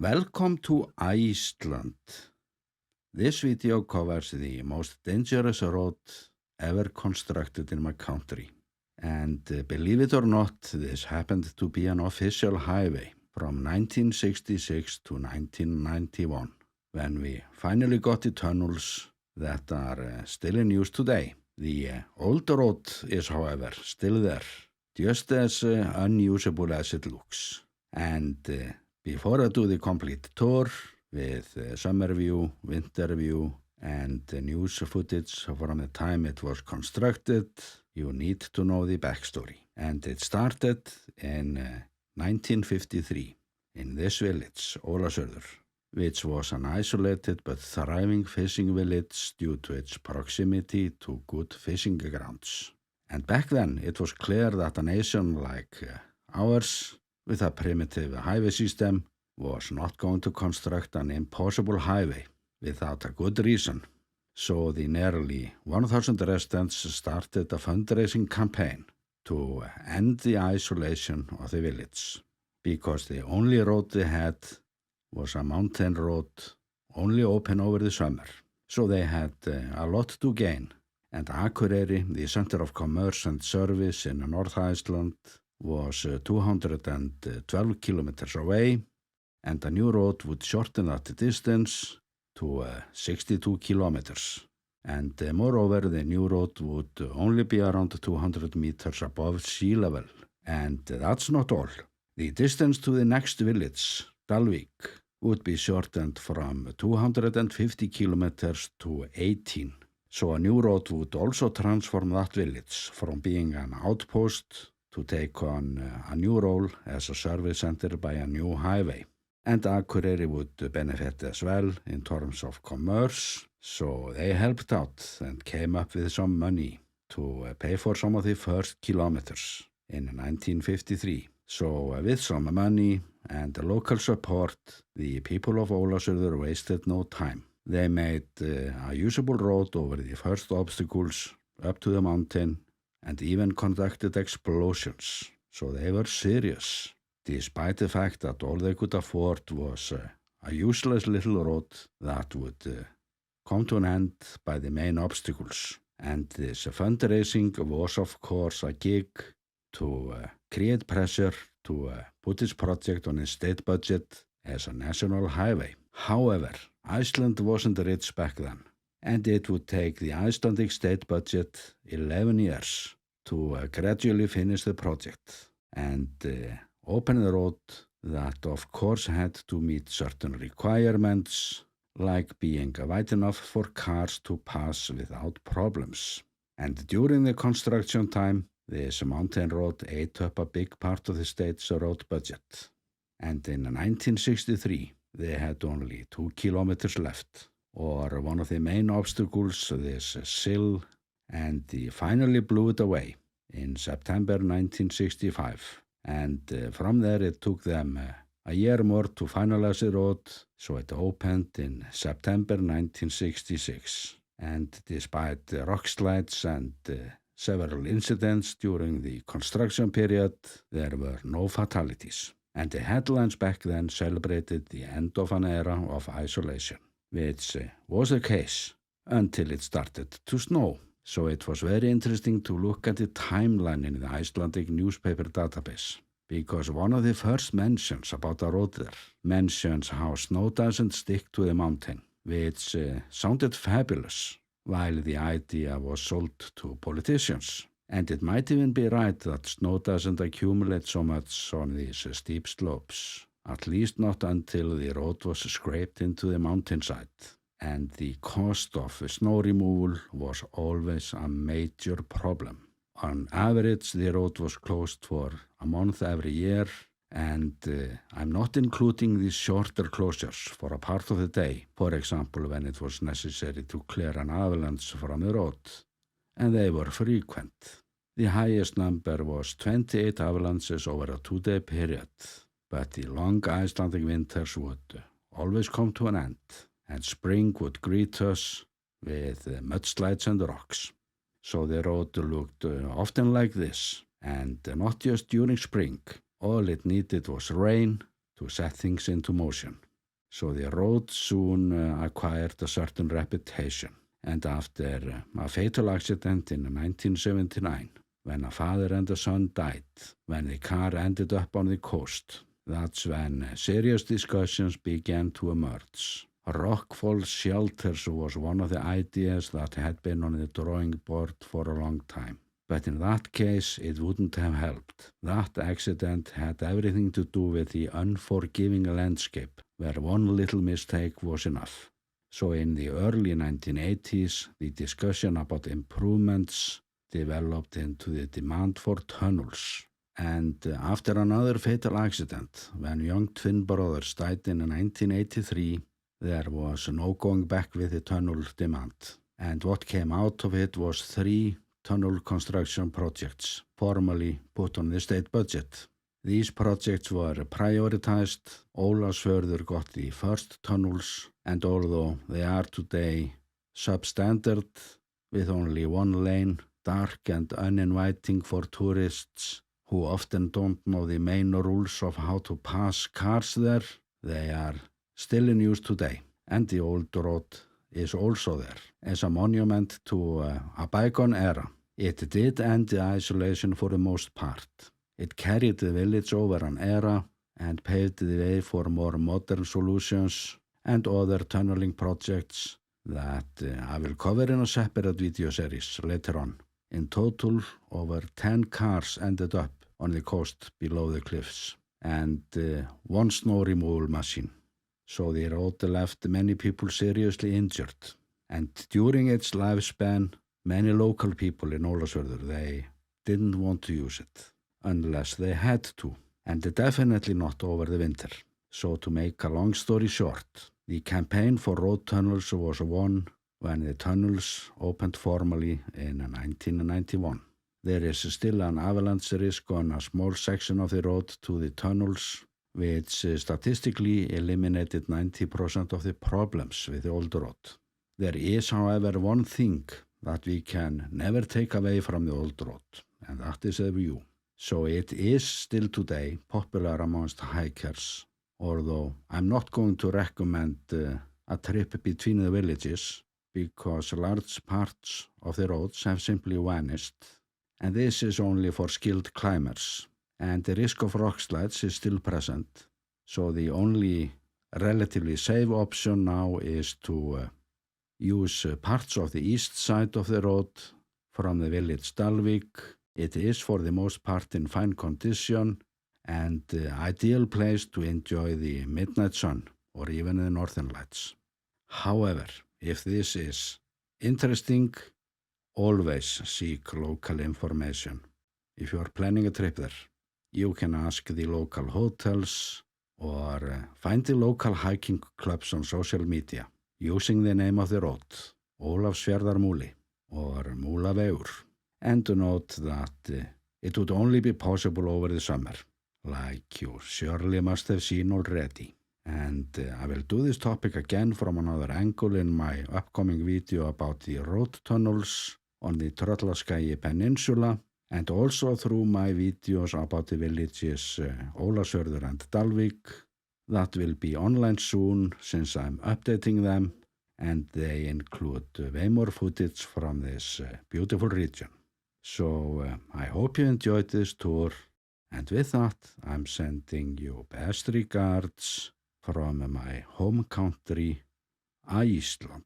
Welcome to Iceland. This video covers the most dangerous road ever constructed in my country. And believe it or not, this happened to be an official highway from 1966 to 1991, when we finally got the tunnels that are still in use today. The old road is, however, still there, just as unusable as it looks. And before I do the complete tour with summer view, winter view, and news footage from the time it was constructed, you need to know the backstory. And it started in 1953 in this village, Ólafsfjörður, which was an isolated but thriving fishing village due to its proximity to good fishing grounds. And back then, it was clear that a nation like ours, with a primitive highway system, was not going to construct an impossible highway without a good reason. So the nearly 1,000 residents started a fundraising campaign to end the isolation of the village, because the only road they had was a mountain road only open over the summer. So they had a lot to gain. And Akureyri, the center of commerce and service in North Iceland, was 212 kilometers away, and a new road would shorten that distance to 62 kilometers. And moreover, the new road would only be around 200 meters above sea level. And that's not all. The distance to the next village, Dalvík, would be shortened from 250 kilometers to 18. So a new road would also transform that village from being an outpost to take on a new role as a service center by a new highway. And Akureyri would benefit as well in terms of commerce, so they helped out and came up with some money to pay for some of the first kilometers in 1953. So with some money and local support, the people of Ólafsfjörður wasted no time. They made a usable road over the first obstacles up to the mountain, and even conducted explosions, so they were serious, despite the fact that all they could afford was a useless little road that would come to an end by the main obstacles. And this fundraising was, of course, a gig to create pressure to put this project on a state budget as a national highway. However, Iceland wasn't rich back then, and it would take the Icelandic state budget 11 years to gradually finish the project and open the road that of course had to meet certain requirements, like being wide enough for cars to pass without problems. And during the construction time, this mountain road ate up a big part of the state's road budget. And in 1963, they had only 2 kilometers left, or one of the main obstacles, this sill, and they finally blew it away in September 1965. And from there it took them a year more to finalize the road, so it opened in September 1966. And despite rock slides and several incidents during the construction period, there were no fatalities. And the headlines back then celebrated the end of an era of isolation, which was the case until it started to snow. So it was very interesting to look at the timeline in the Icelandic newspaper database, because one of the first mentions about a road there mentions how snow doesn't stick to the mountain, which sounded fabulous, while the idea was sold to politicians. And it might even be right that snow doesn't accumulate so much on these steep slopes, at least not until the road was scraped into the mountainside. And the cost of snow removal was always a major problem. On average, the road was closed for a month every year, and I'm not including these shorter closures for a part of the day, for example, when it was necessary to clear an avalanche from the road, and they were frequent. The highest number was 28 avalanches over a 2-day period, but the long Icelandic winters would always come to an end, and spring would greet us with mudslides and rocks. So the road looked often like this, and not just during spring. All it needed was rain to set things into motion. So the road soon acquired a certain reputation. And after a fatal accident in 1979, when a father and a son died, when the car ended up on the coast, that's when serious discussions began to emerge. Rockfall shelters was one of the ideas that had been on the drawing board for a long time. But in that case, it wouldn't have helped. That accident had everything to do with the unforgiving landscape, where one little mistake was enough. So in the early 1980s, the discussion about improvements developed into the demand for tunnels. And after another fatal accident, when young twin brothers died in 1983, there was no going back with the tunnel demand. And what came out of it was 3 tunnel construction projects, formally put on the state budget. These projects were prioritized. Ólafsfjörður got the first tunnels, and although they are today substandard with only 1 lane, dark and uninviting for tourists who often don't know the main rules of how to pass cars there, they are still in use today. And the old road is also there as a monument to a bygone era. It did end the isolation for the most part. It carried the village over an era and paved the way for more modern solutions and other tunneling projects that I will cover in a separate video series later on. In total, over 10 cars ended up on the coast below the cliffs and 1 snow removal machine. So the road left many people seriously injured. And during its lifespan, many local people in Ólafsfjörður, they didn't want to use it unless they had to, and definitely not over the winter. So to make a long story short, the campaign for road tunnels was won when the tunnels opened formally in 1991. There is still an avalanche risk on a small section of the road to the tunnels, which statistically eliminated 90% of the problems with the old road. There is, however, one thing that we can never take away from the old road, and that is the view. So it is still today popular amongst hikers, although I'm not going to recommend a trip between the villages because large parts of the roads have simply vanished, and this is only for skilled climbers, and the risk of rock slides is still present. So the only relatively safe option now is to use parts of the east side of the road from the village Dalvík. It is for the most part in fine condition and ideal place to enjoy the midnight sun or even the northern lights. However, if this is interesting, always seek local information. If you are planning a trip there, you can ask the local hotels or find the local hiking clubs on social media using the name of the road, Ólafsfjarðarmúli or Múlavegur. And to note that it would only be possible over the summer, like you surely must have seen already. And I will do this topic again from another angle in my upcoming video about the road tunnels on the Tröllaskagi Peninsula, and also through my videos about the villages Ólafsfjörður and Dalvík that will be online soon since I'm updating them, and they include way more footage from this beautiful region. So I hope you enjoyed this tour, and with that I'm sending you best regards from my home country, Iceland.